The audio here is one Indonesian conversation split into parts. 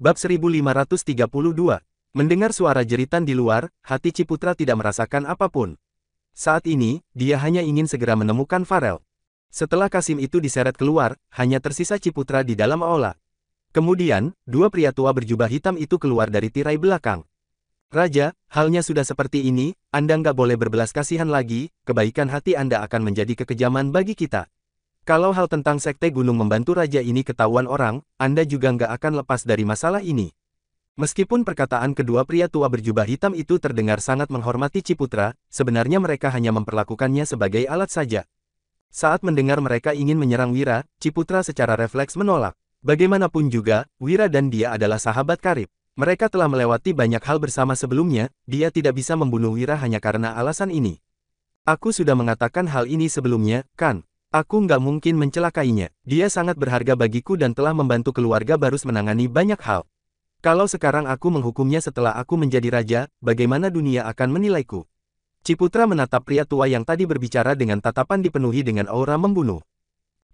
Bab 1532. Mendengar suara jeritan di luar, hati Ciputra tidak merasakan apapun. Saat ini, dia hanya ingin segera menemukan Farel. Setelah Kasim itu diseret keluar, hanya tersisa Ciputra di dalam aula. Kemudian, dua pria tua berjubah hitam itu keluar dari tirai belakang. Raja, halnya sudah seperti ini, Anda nggak boleh berbelas kasihan lagi, kebaikan hati Anda akan menjadi kekejaman bagi kita. Kalau hal tentang Sekte Gunung membantu Raja ini ketahuan orang, Anda juga nggak akan lepas dari masalah ini. Meskipun perkataan kedua pria tua berjubah hitam itu terdengar sangat menghormati Ciputra, sebenarnya mereka hanya memperlakukannya sebagai alat saja. Saat mendengar mereka ingin menyerang Wira, Ciputra secara refleks menolak. Bagaimanapun juga, Wira dan dia adalah sahabat karib. Mereka telah melewati banyak hal bersama sebelumnya, dia tidak bisa membunuh Wira hanya karena alasan ini. Aku sudah mengatakan hal ini sebelumnya, kan? Aku nggak mungkin mencelakainya. Dia sangat berharga bagiku dan telah membantu keluarga Barus menangani banyak hal. Kalau sekarang aku menghukumnya setelah aku menjadi raja, bagaimana dunia akan menilaiku? Ciputra menatap pria tua yang tadi berbicara dengan tatapan dipenuhi dengan aura membunuh.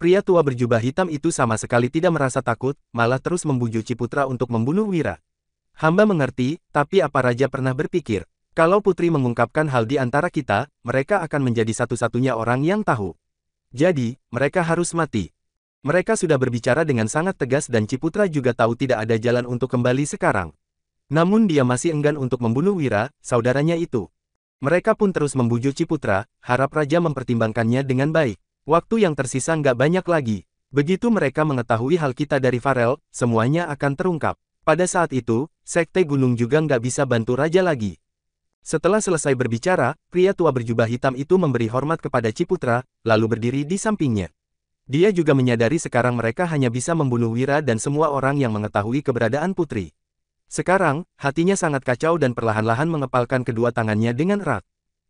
Pria tua berjubah hitam itu sama sekali tidak merasa takut, malah terus membujuk Ciputra untuk membunuh Wira. Hamba mengerti, tapi apa Raja pernah berpikir? Kalau Putri mengungkapkan hal di antara kita, mereka akan menjadi satu-satunya orang yang tahu. Jadi, mereka harus mati. Mereka sudah berbicara dengan sangat tegas dan Ciputra juga tahu tidak ada jalan untuk kembali sekarang. Namun dia masih enggan untuk membunuh Wira, saudaranya itu. Mereka pun terus membujuk Ciputra, harap Raja mempertimbangkannya dengan baik. Waktu yang tersisa nggak banyak lagi. Begitu mereka mengetahui hal kita dari Farel, semuanya akan terungkap. Pada saat itu, Sekte Gunung juga nggak bisa bantu Raja lagi. Setelah selesai berbicara, pria tua berjubah hitam itu memberi hormat kepada Ciputra, lalu berdiri di sampingnya. Dia juga menyadari sekarang mereka hanya bisa membunuh Wira dan semua orang yang mengetahui keberadaan Putri. Sekarang, hatinya sangat kacau dan perlahan-lahan mengepalkan kedua tangannya dengan erat.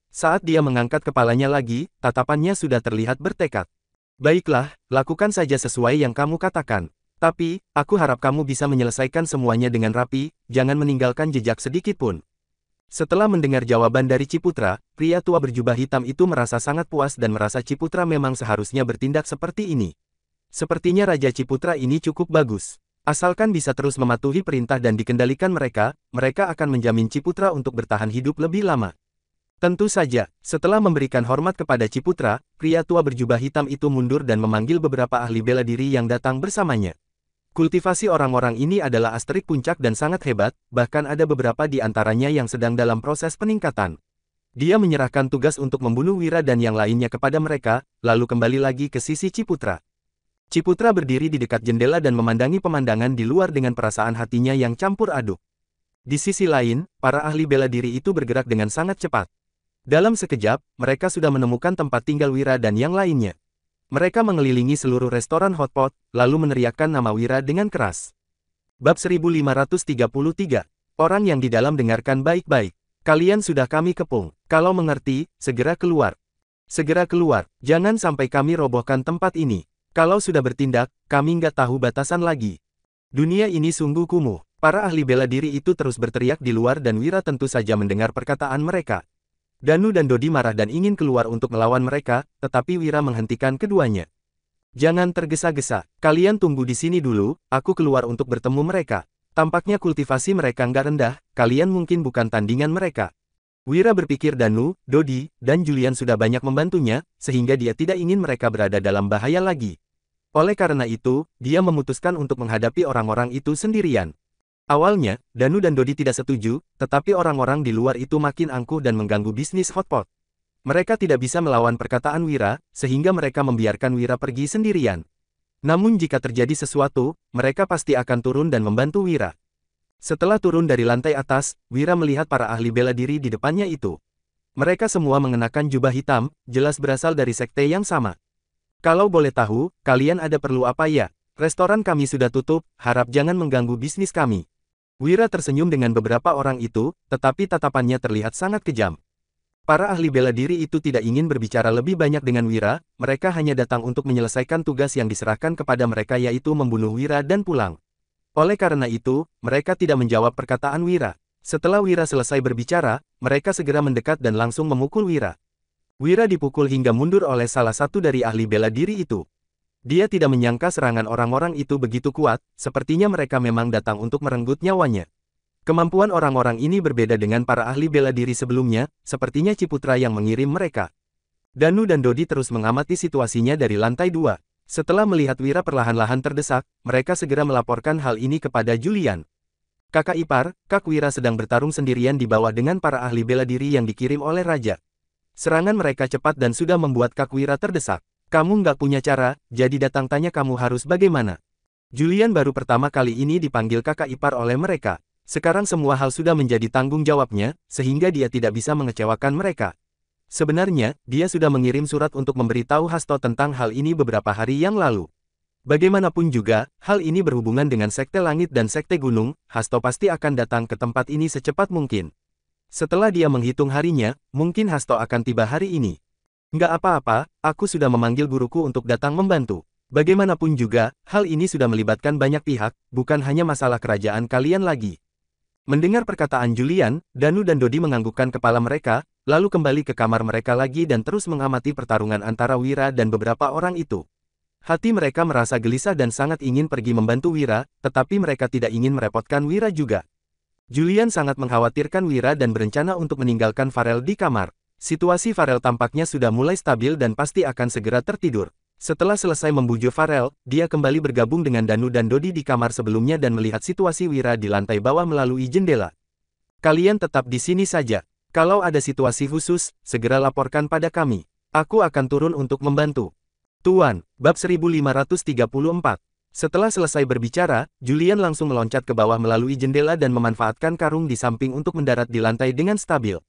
Saat dia mengangkat kepalanya lagi, tatapannya sudah terlihat bertekad. Baiklah, lakukan saja sesuai yang kamu katakan. Tapi, aku harap kamu bisa menyelesaikan semuanya dengan rapi, jangan meninggalkan jejak sedikit pun. Setelah mendengar jawaban dari Ciputra, pria tua berjubah hitam itu merasa sangat puas dan merasa Ciputra memang seharusnya bertindak seperti ini. Sepertinya Raja Ciputra ini cukup bagus. Asalkan bisa terus mematuhi perintah dan dikendalikan mereka, mereka akan menjamin Ciputra untuk bertahan hidup lebih lama. Tentu saja, setelah memberikan hormat kepada Ciputra, pria tua berjubah hitam itu mundur dan memanggil beberapa ahli bela diri yang datang bersamanya. Kultivasi orang-orang ini adalah asterik puncak dan sangat hebat, bahkan ada beberapa di antaranya yang sedang dalam proses peningkatan. Dia menyerahkan tugas untuk membunuh Wira dan yang lainnya kepada mereka, lalu kembali lagi ke sisi Ciputra. Ciputra berdiri di dekat jendela dan memandangi pemandangan di luar dengan perasaan hatinya yang campur aduk. Di sisi lain, para ahli bela diri itu bergerak dengan sangat cepat. Dalam sekejap, mereka sudah menemukan tempat tinggal Wira dan yang lainnya. Mereka mengelilingi seluruh restoran hotpot, lalu meneriakkan nama Wira dengan keras. Bab 1533. Orang yang di dalam dengarkan baik-baik. Kalian sudah kami kepung. Kalau mengerti, segera keluar. Segera keluar. Jangan sampai kami robohkan tempat ini. Kalau sudah bertindak, kami nggak tahu batasan lagi. Dunia ini sungguh kumuh. Para ahli bela diri itu terus berteriak di luar dan Wira tentu saja mendengar perkataan mereka. Danu dan Dodi marah dan ingin keluar untuk melawan mereka, tetapi Wira menghentikan keduanya. Jangan tergesa-gesa, kalian tunggu di sini dulu, aku keluar untuk bertemu mereka. Tampaknya kultivasi mereka nggak rendah, kalian mungkin bukan tandingan mereka. Wira berpikir Danu, Dodi, dan Julian sudah banyak membantunya, sehingga dia tidak ingin mereka berada dalam bahaya lagi. Oleh karena itu, dia memutuskan untuk menghadapi orang-orang itu sendirian. Awalnya, Danu dan Dodi tidak setuju, tetapi orang-orang di luar itu makin angkuh dan mengganggu bisnis hotpot. Mereka tidak bisa melawan perkataan Wira, sehingga mereka membiarkan Wira pergi sendirian. Namun jika terjadi sesuatu, mereka pasti akan turun dan membantu Wira. Setelah turun dari lantai atas, Wira melihat para ahli bela diri di depannya itu. Mereka semua mengenakan jubah hitam, jelas berasal dari sekte yang sama. Kalau boleh tahu, kalian ada perlu apa ya? Restoran kami sudah tutup, harap jangan mengganggu bisnis kami. Wira tersenyum dengan beberapa orang itu, tetapi tatapannya terlihat sangat kejam. Para ahli bela diri itu tidak ingin berbicara lebih banyak dengan Wira, mereka hanya datang untuk menyelesaikan tugas yang diserahkan kepada mereka yaitu membunuh Wira dan pulang. Oleh karena itu, mereka tidak menjawab perkataan Wira. Setelah Wira selesai berbicara, mereka segera mendekat dan langsung memukul Wira. Wira dipukul hingga mundur oleh salah satu dari ahli bela diri itu. Dia tidak menyangka serangan orang-orang itu begitu kuat, sepertinya mereka memang datang untuk merenggut nyawanya. Kemampuan orang-orang ini berbeda dengan para ahli bela diri sebelumnya, sepertinya Ciputra yang mengirim mereka. Danu dan Dodi terus mengamati situasinya dari lantai 2. Setelah melihat Wira perlahan-lahan terdesak, mereka segera melaporkan hal ini kepada Julian. Kakak ipar, Kak Wira sedang bertarung sendirian di bawah dengan para ahli bela diri yang dikirim oleh Raja. Serangan mereka cepat dan sudah membuat Kak Wira terdesak. Kamu nggak punya cara, jadi datang tanya kamu harus bagaimana. Julian baru pertama kali ini dipanggil kakak ipar oleh mereka. Sekarang semua hal sudah menjadi tanggung jawabnya, sehingga dia tidak bisa mengecewakan mereka. Sebenarnya, dia sudah mengirim surat untuk memberitahu Hasto tentang hal ini beberapa hari yang lalu. Bagaimanapun juga, hal ini berhubungan dengan Sekte Langit dan Sekte Gunung, Hasto pasti akan datang ke tempat ini secepat mungkin. Setelah dia menghitung harinya, mungkin Hasto akan tiba hari ini. Nggak apa-apa, aku sudah memanggil guruku untuk datang membantu. Bagaimanapun juga, hal ini sudah melibatkan banyak pihak, bukan hanya masalah kerajaan kalian lagi. Mendengar perkataan Julian, Danu dan Dodi menganggukkan kepala mereka, lalu kembali ke kamar mereka lagi dan terus mengamati pertarungan antara Wira dan beberapa orang itu. Hati mereka merasa gelisah dan sangat ingin pergi membantu Wira, tetapi mereka tidak ingin merepotkan Wira juga. Julian sangat mengkhawatirkan Wira dan berencana untuk meninggalkan Farel di kamar. Situasi Farel tampaknya sudah mulai stabil dan pasti akan segera tertidur. Setelah selesai membujuk Farel, dia kembali bergabung dengan Danu dan Dodi di kamar sebelumnya dan melihat situasi Wira di lantai bawah melalui jendela. Kalian tetap di sini saja. Kalau ada situasi khusus, segera laporkan pada kami. Aku akan turun untuk membantu. Tuan, bab 1534. Setelah selesai berbicara, Julian langsung meloncat ke bawah melalui jendela dan memanfaatkan karung di samping untuk mendarat di lantai dengan stabil.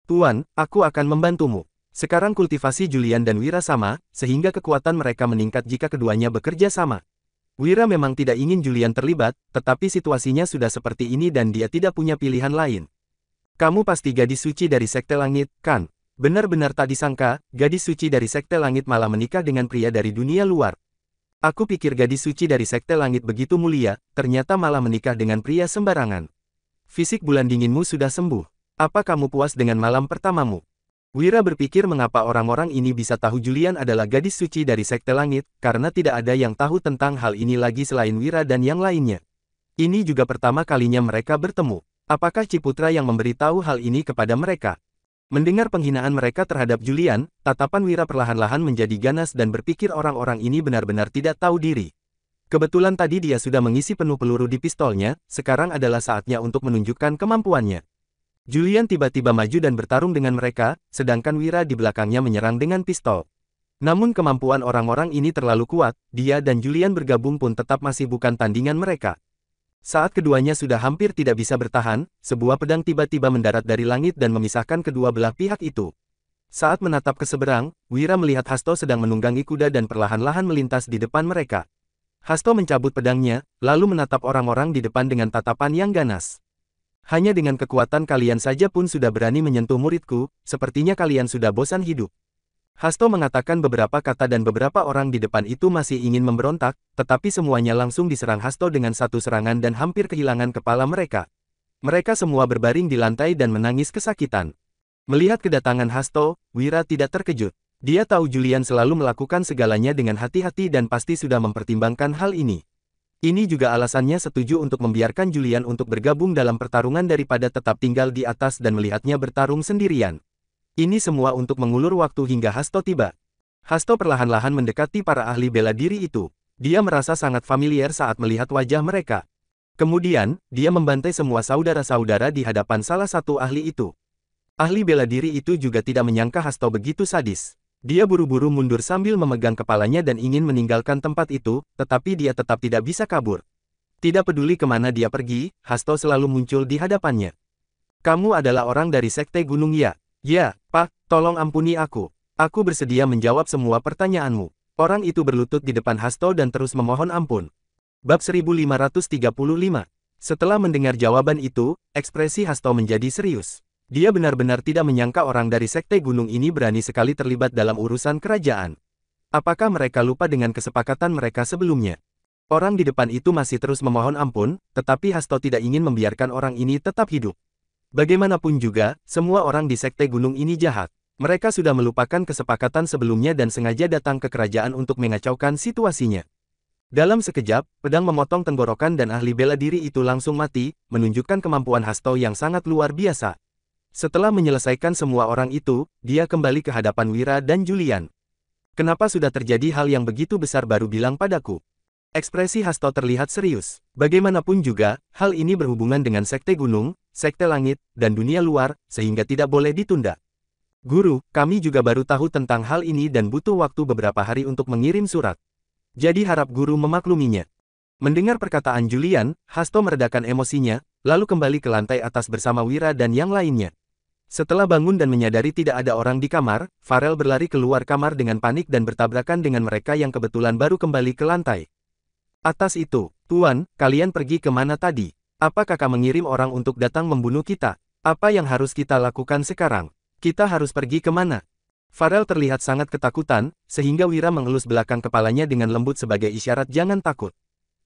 Tuan, aku akan membantumu. Sekarang kultivasi Julian dan Wira sama, sehingga kekuatan mereka meningkat jika keduanya bekerja sama. Wira memang tidak ingin Julian terlibat, tetapi situasinya sudah seperti ini dan dia tidak punya pilihan lain. Kamu pasti gadis suci dari Sekte Langit, kan? Benar-benar tak disangka, gadis suci dari Sekte Langit malah menikah dengan pria dari dunia luar. Aku pikir gadis suci dari Sekte Langit begitu mulia, ternyata malah menikah dengan pria sembarangan. Fisik bulan dinginmu sudah sembuh. Apa kamu puas dengan malam pertamamu? Wira berpikir mengapa orang-orang ini bisa tahu Julian adalah gadis suci dari Sekte Langit, karena tidak ada yang tahu tentang hal ini lagi selain Wira dan yang lainnya. Ini juga pertama kalinya mereka bertemu. Apakah Ciputra yang memberitahu hal ini kepada mereka? Mendengar penghinaan mereka terhadap Julian, tatapan Wira perlahan-lahan menjadi ganas dan berpikir orang-orang ini benar-benar tidak tahu diri. Kebetulan tadi dia sudah mengisi penuh peluru di pistolnya, sekarang adalah saatnya untuk menunjukkan kemampuannya. Julian tiba-tiba maju dan bertarung dengan mereka, sedangkan Wira di belakangnya menyerang dengan pistol. Namun kemampuan orang-orang ini terlalu kuat, dia dan Julian bergabung pun tetap masih bukan tandingan mereka. Saat keduanya sudah hampir tidak bisa bertahan, sebuah pedang tiba-tiba mendarat dari langit dan memisahkan kedua belah pihak itu. Saat menatap ke seberang, Wira melihat Hasto sedang menunggangi kuda dan perlahan-lahan melintas di depan mereka. Hasto mencabut pedangnya, lalu menatap orang-orang di depan dengan tatapan yang ganas. Hanya dengan kekuatan kalian saja pun sudah berani menyentuh muridku, sepertinya kalian sudah bosan hidup. Hasto mengatakan beberapa kata dan beberapa orang di depan itu masih ingin memberontak, tetapi semuanya langsung diserang Hasto dengan satu serangan dan hampir kehilangan kepala mereka. Mereka semua berbaring di lantai dan menangis kesakitan. Melihat kedatangan Hasto, Wira tidak terkejut. Dia tahu Julian selalu melakukan segalanya dengan hati-hati dan pasti sudah mempertimbangkan hal ini. Ini juga alasannya setuju untuk membiarkan Julian untuk bergabung dalam pertarungan daripada tetap tinggal di atas dan melihatnya bertarung sendirian. Ini semua untuk mengulur waktu hingga Hasto tiba. Hasto perlahan-lahan mendekati para ahli bela diri itu. Dia merasa sangat familiar saat melihat wajah mereka. Kemudian, dia membantai semua saudara-saudara di hadapan salah satu ahli itu. Ahli bela diri itu juga tidak menyangka Hasto begitu sadis. Dia buru-buru mundur sambil memegang kepalanya dan ingin meninggalkan tempat itu, tetapi dia tetap tidak bisa kabur. Tidak peduli kemana dia pergi, Hasto selalu muncul di hadapannya. Kamu adalah orang dari Sekte Gunung ya? Ya, Pak, tolong ampuni aku. Aku bersedia menjawab semua pertanyaanmu. Orang itu berlutut di depan Hasto dan terus memohon ampun. Bab 1535. Setelah mendengar jawaban itu, ekspresi Hasto menjadi serius. Dia benar-benar tidak menyangka orang dari Sekte Gunung ini berani sekali terlibat dalam urusan kerajaan. Apakah mereka lupa dengan kesepakatan mereka sebelumnya? Orang di depan itu masih terus memohon ampun, tetapi Hasto tidak ingin membiarkan orang ini tetap hidup. Bagaimanapun juga, semua orang di Sekte Gunung ini jahat. Mereka sudah melupakan kesepakatan sebelumnya dan sengaja datang ke kerajaan untuk mengacaukan situasinya. Dalam sekejap, pedang memotong tenggorokan dan ahli bela diri itu langsung mati, menunjukkan kemampuan Hasto yang sangat luar biasa. Setelah menyelesaikan semua orang itu, dia kembali ke hadapan Wira dan Julian. Kenapa sudah terjadi hal yang begitu besar baru bilang padaku? Ekspresi Hasto terlihat serius. Bagaimanapun juga, hal ini berhubungan dengan Sekte Gunung, Sekte Langit, dan dunia luar, sehingga tidak boleh ditunda. Guru, kami juga baru tahu tentang hal ini dan butuh waktu beberapa hari untuk mengirim surat. Jadi harap guru memakluminya. Mendengar perkataan Julian, Hasto meredakan emosinya, lalu kembali ke lantai atas bersama Wira dan yang lainnya. Setelah bangun dan menyadari tidak ada orang di kamar, Farel berlari keluar kamar dengan panik dan bertabrakan dengan mereka yang kebetulan baru kembali ke lantai. Atas itu, Tuan, kalian pergi kemana tadi? Apa kakak mengirim orang untuk datang membunuh kita? Apa yang harus kita lakukan sekarang? Kita harus pergi kemana? Farel terlihat sangat ketakutan, sehingga Wira mengelus belakang kepalanya dengan lembut sebagai isyarat jangan takut.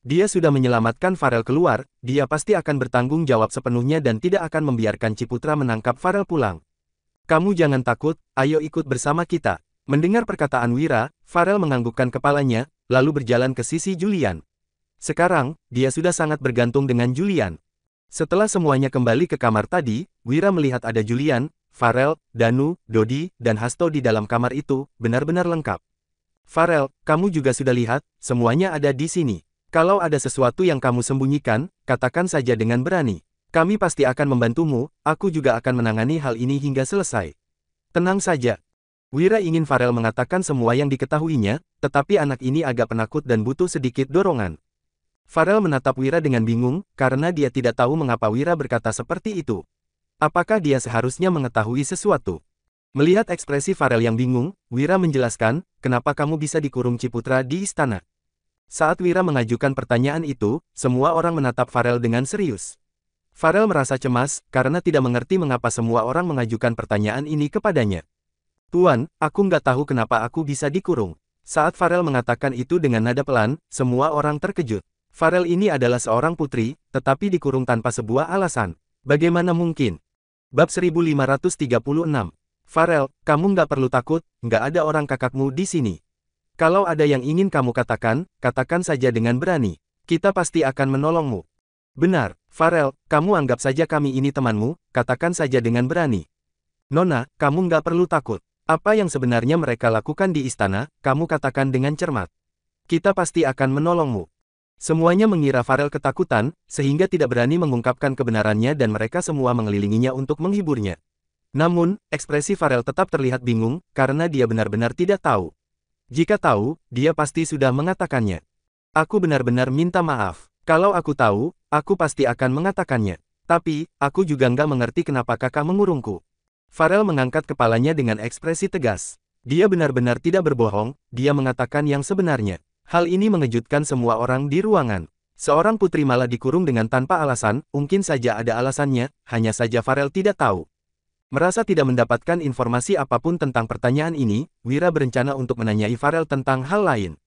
Dia sudah menyelamatkan Farel keluar, dia pasti akan bertanggung jawab sepenuhnya dan tidak akan membiarkan Ciputra menangkap Farel pulang. Kamu jangan takut, ayo ikut bersama kita. Mendengar perkataan Wira, Farel menganggukkan kepalanya, lalu berjalan ke sisi Julian. Sekarang, dia sudah sangat bergantung dengan Julian. Setelah semuanya kembali ke kamar tadi, Wira melihat ada Julian, Farel, Danu, Dodi, dan Hasto di dalam kamar itu, benar-benar lengkap. Farel, kamu juga sudah lihat, semuanya ada di sini. Kalau ada sesuatu yang kamu sembunyikan, katakan saja dengan berani. Kami pasti akan membantumu, aku juga akan menangani hal ini hingga selesai. Tenang saja. Wira ingin Farel mengatakan semua yang diketahuinya, tetapi anak ini agak penakut dan butuh sedikit dorongan. Farel menatap Wira dengan bingung, karena dia tidak tahu mengapa Wira berkata seperti itu. Apakah dia seharusnya mengetahui sesuatu? Melihat ekspresi Farel yang bingung, Wira menjelaskan, kenapa kamu bisa dikurung Ciputra di istana. Saat Wira mengajukan pertanyaan itu, semua orang menatap Farel dengan serius. Farel merasa cemas, karena tidak mengerti mengapa semua orang mengajukan pertanyaan ini kepadanya. Tuan, aku nggak tahu kenapa aku bisa dikurung. Saat Farel mengatakan itu dengan nada pelan, semua orang terkejut. Farel ini adalah seorang putri, tetapi dikurung tanpa sebuah alasan. Bagaimana mungkin? Bab 1536. Farel, kamu nggak perlu takut, nggak ada orang kakakmu di sini. Kalau ada yang ingin kamu katakan, katakan saja dengan berani. Kita pasti akan menolongmu. Benar, Farel, kamu anggap saja kami ini temanmu, katakan saja dengan berani. Nona, kamu nggak perlu takut. Apa yang sebenarnya mereka lakukan di istana, kamu katakan dengan cermat. Kita pasti akan menolongmu. Semuanya mengira Farel ketakutan, sehingga tidak berani mengungkapkan kebenarannya dan mereka semua mengelilinginya untuk menghiburnya. Namun, ekspresi Farel tetap terlihat bingung, karena dia benar-benar tidak tahu. Jika tahu, dia pasti sudah mengatakannya. Aku benar-benar minta maaf. Kalau aku tahu, aku pasti akan mengatakannya. Tapi, aku juga nggak mengerti kenapa kakak mengurungku. Farel mengangkat kepalanya dengan ekspresi tegas. Dia benar-benar tidak berbohong, dia mengatakan yang sebenarnya. Hal ini mengejutkan semua orang di ruangan. Seorang putri malah dikurung dengan tanpa alasan, mungkin saja ada alasannya, hanya saja Farel tidak tahu. Merasa tidak mendapatkan informasi apapun tentang pertanyaan ini, Wira berencana untuk menanyai Farel tentang hal lain.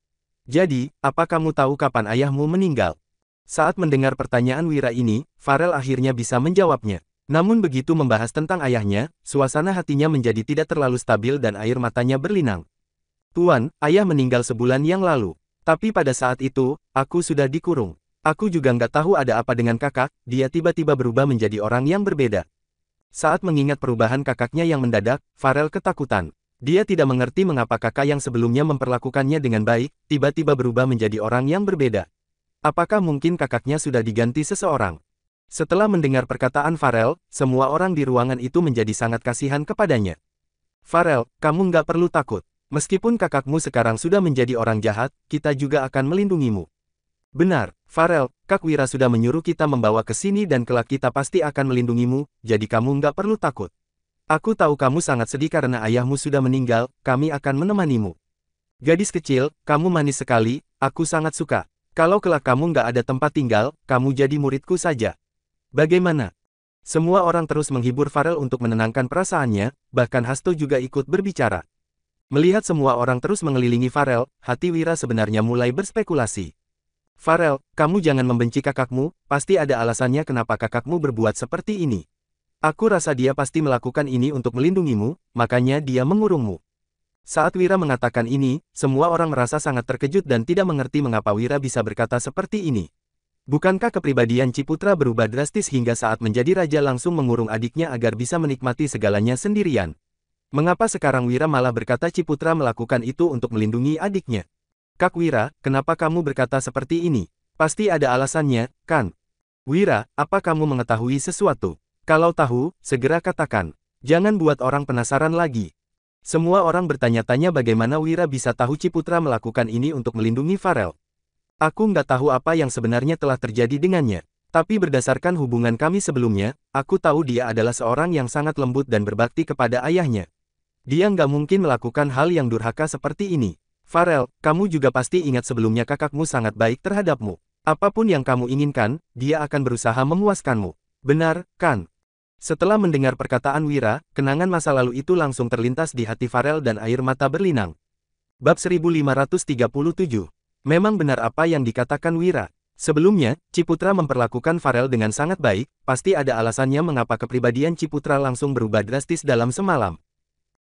Jadi, apa kamu tahu kapan ayahmu meninggal? Saat mendengar pertanyaan Wira ini, Farel akhirnya bisa menjawabnya. Namun begitu membahas tentang ayahnya, suasana hatinya menjadi tidak terlalu stabil dan air matanya berlinang. Tuan, ayah meninggal sebulan yang lalu. Tapi pada saat itu, aku sudah dikurung. Aku juga nggak tahu ada apa dengan kakak, dia tiba-tiba berubah menjadi orang yang berbeda. Saat mengingat perubahan kakaknya yang mendadak, Farel ketakutan. Dia tidak mengerti mengapa kakak yang sebelumnya memperlakukannya dengan baik, tiba-tiba berubah menjadi orang yang berbeda. Apakah mungkin kakaknya sudah diganti seseorang? Setelah mendengar perkataan Farel, semua orang di ruangan itu menjadi sangat kasihan kepadanya. Farel, kamu nggak perlu takut. Meskipun kakakmu sekarang sudah menjadi orang jahat, kita juga akan melindungimu. Benar, Farel, Kak Wira sudah menyuruh kita membawa ke sini dan kelak kita pasti akan melindungimu, jadi kamu nggak perlu takut. Aku tahu kamu sangat sedih karena ayahmu sudah meninggal, kami akan menemanimu. Gadis kecil, kamu manis sekali, aku sangat suka. Kalau kelak kamu nggak ada tempat tinggal, kamu jadi muridku saja. Bagaimana? Semua orang terus menghibur Farel untuk menenangkan perasaannya, bahkan Hasto juga ikut berbicara. Melihat semua orang terus mengelilingi Farel, hati Wira sebenarnya mulai berspekulasi. Farel, kamu jangan membenci kakakmu, pasti ada alasannya kenapa kakakmu berbuat seperti ini. Aku rasa dia pasti melakukan ini untuk melindungimu, makanya dia mengurungmu. Saat Wira mengatakan ini, semua orang merasa sangat terkejut dan tidak mengerti mengapa Wira bisa berkata seperti ini. Bukankah kepribadian Ciputra berubah drastis hingga saat menjadi raja langsung mengurung adiknya agar bisa menikmati segalanya sendirian? Mengapa sekarang Wira malah berkata Ciputra melakukan itu untuk melindungi adiknya? Kak Wira, kenapa kamu berkata seperti ini? Pasti ada alasannya, kan? Wira, apa kamu mengetahui sesuatu? Kalau tahu, segera katakan. Jangan buat orang penasaran lagi. Semua orang bertanya-tanya bagaimana Wira bisa tahu Ciputra melakukan ini untuk melindungi Farel. Aku nggak tahu apa yang sebenarnya telah terjadi dengannya. Tapi berdasarkan hubungan kami sebelumnya, aku tahu dia adalah seorang yang sangat lembut dan berbakti kepada ayahnya. Dia nggak mungkin melakukan hal yang durhaka seperti ini. Farel, kamu juga pasti ingat sebelumnya kakakmu sangat baik terhadapmu. Apapun yang kamu inginkan, dia akan berusaha memuaskanmu. Benar, kan? Setelah mendengar perkataan Wira, kenangan masa lalu itu langsung terlintas di hati Farel dan air mata berlinang. Bab 1537. Memang benar apa yang dikatakan Wira. Sebelumnya, Ciputra memperlakukan Farel dengan sangat baik, pasti ada alasannya mengapa kepribadian Ciputra langsung berubah drastis dalam semalam.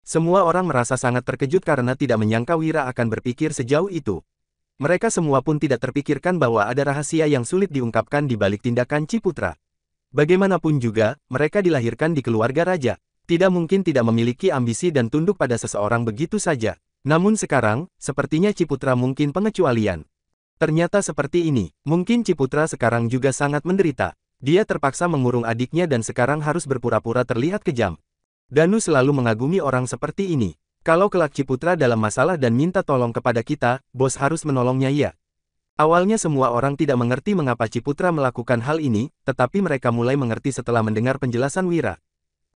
Semua orang merasa sangat terkejut karena tidak menyangka Wira akan berpikir sejauh itu. Mereka semua pun tidak terpikirkan bahwa ada rahasia yang sulit diungkapkan di balik tindakan Ciputra. Bagaimanapun juga, mereka dilahirkan di keluarga raja. Tidak mungkin tidak memiliki ambisi dan tunduk pada seseorang begitu saja. Namun sekarang, sepertinya Ciputra mungkin pengecualian. Ternyata seperti ini, mungkin Ciputra sekarang juga sangat menderita. Dia terpaksa mengurung adiknya dan sekarang harus berpura-pura terlihat kejam. Danu selalu mengagumi orang seperti ini. Kalau kelak Ciputra dalam masalah dan minta tolong kepada kita, bos harus menolongnya ya. Awalnya semua orang tidak mengerti mengapa Ciputra melakukan hal ini, tetapi mereka mulai mengerti setelah mendengar penjelasan Wira.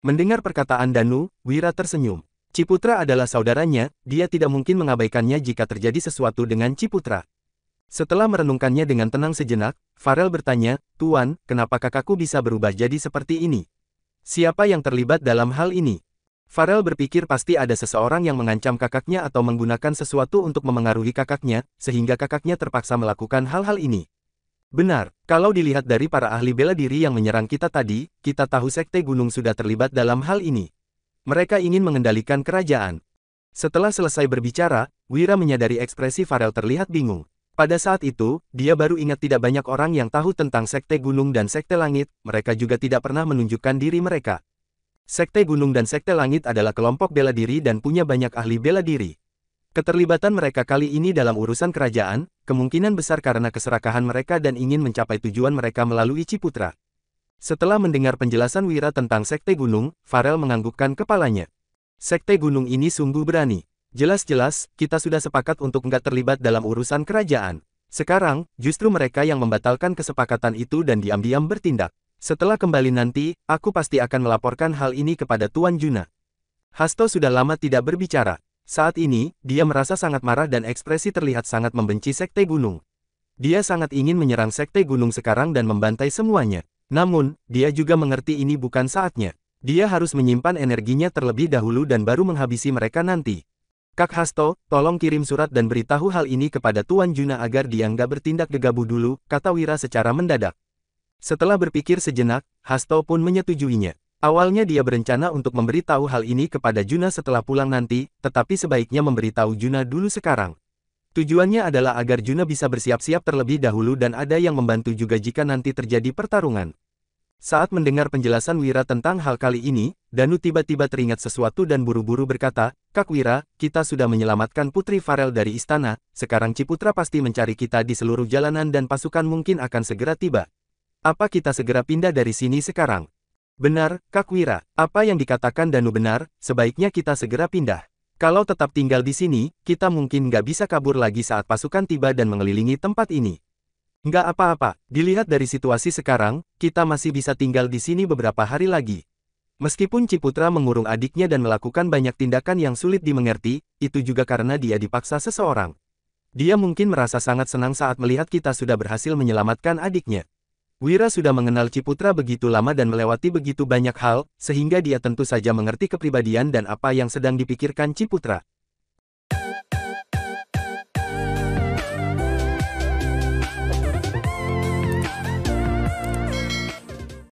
Mendengar perkataan Danu, Wira tersenyum. Ciputra adalah saudaranya, dia tidak mungkin mengabaikannya jika terjadi sesuatu dengan Ciputra. Setelah merenungkannya dengan tenang sejenak, Farel bertanya, "Tuan, kenapa kakakku bisa berubah jadi seperti ini? Siapa yang terlibat dalam hal ini?" Farel berpikir pasti ada seseorang yang mengancam kakaknya atau menggunakan sesuatu untuk memengaruhi kakaknya, sehingga kakaknya terpaksa melakukan hal-hal ini. Benar, kalau dilihat dari para ahli bela diri yang menyerang kita tadi, kita tahu Sekte Gunung sudah terlibat dalam hal ini. Mereka ingin mengendalikan kerajaan. Setelah selesai berbicara, Wira menyadari ekspresi Farel terlihat bingung. Pada saat itu, dia baru ingat tidak banyak orang yang tahu tentang Sekte Gunung dan Sekte Langit, mereka juga tidak pernah menunjukkan diri mereka. Sekte Gunung dan Sekte Langit adalah kelompok bela diri dan punya banyak ahli bela diri. Keterlibatan mereka kali ini dalam urusan kerajaan, kemungkinan besar karena keserakahan mereka dan ingin mencapai tujuan mereka melalui Ciputra. Setelah mendengar penjelasan Wira tentang Sekte Gunung, Farel menganggukkan kepalanya. Sekte Gunung ini sungguh berani. Jelas-jelas, kita sudah sepakat untuk nggak terlibat dalam urusan kerajaan. Sekarang, justru mereka yang membatalkan kesepakatan itu dan diam-diam bertindak. Setelah kembali nanti, aku pasti akan melaporkan hal ini kepada Tuan Juna. Hasto sudah lama tidak berbicara. Saat ini, dia merasa sangat marah dan ekspresi terlihat sangat membenci Sekte Gunung. Dia sangat ingin menyerang Sekte Gunung sekarang dan membantai semuanya. Namun, dia juga mengerti ini bukan saatnya. Dia harus menyimpan energinya terlebih dahulu dan baru menghabisi mereka nanti. Kak Hasto, tolong kirim surat dan beritahu hal ini kepada Tuan Juna agar dia nggak bertindak gegabah dulu, kata Wira secara mendadak. Setelah berpikir sejenak, Hasto pun menyetujuinya. Awalnya dia berencana untuk memberitahu hal ini kepada Juna setelah pulang nanti, tetapi sebaiknya memberitahu Juna dulu sekarang. Tujuannya adalah agar Juna bisa bersiap-siap terlebih dahulu dan ada yang membantu juga jika nanti terjadi pertarungan. Saat mendengar penjelasan Wira tentang hal kali ini, Danu tiba-tiba teringat sesuatu dan buru-buru berkata, "Kak Wira, kita sudah menyelamatkan Putri Farel dari istana, sekarang Ciputra pasti mencari kita di seluruh jalanan dan pasukan mungkin akan segera tiba. Apa kita segera pindah dari sini sekarang?" "Benar, Kak Wira. Apa yang dikatakan Danu benar, sebaiknya kita segera pindah. Kalau tetap tinggal di sini, kita mungkin nggak bisa kabur lagi saat pasukan tiba dan mengelilingi tempat ini." "Nggak apa-apa, dilihat dari situasi sekarang, kita masih bisa tinggal di sini beberapa hari lagi." Meskipun Ciputra mengurung adiknya dan melakukan banyak tindakan yang sulit dimengerti, itu juga karena dia dipaksa seseorang. Dia mungkin merasa sangat senang saat melihat kita sudah berhasil menyelamatkan adiknya. Wira sudah mengenal Ciputra begitu lama dan melewati begitu banyak hal, sehingga dia tentu saja mengerti kepribadian dan apa yang sedang dipikirkan Ciputra.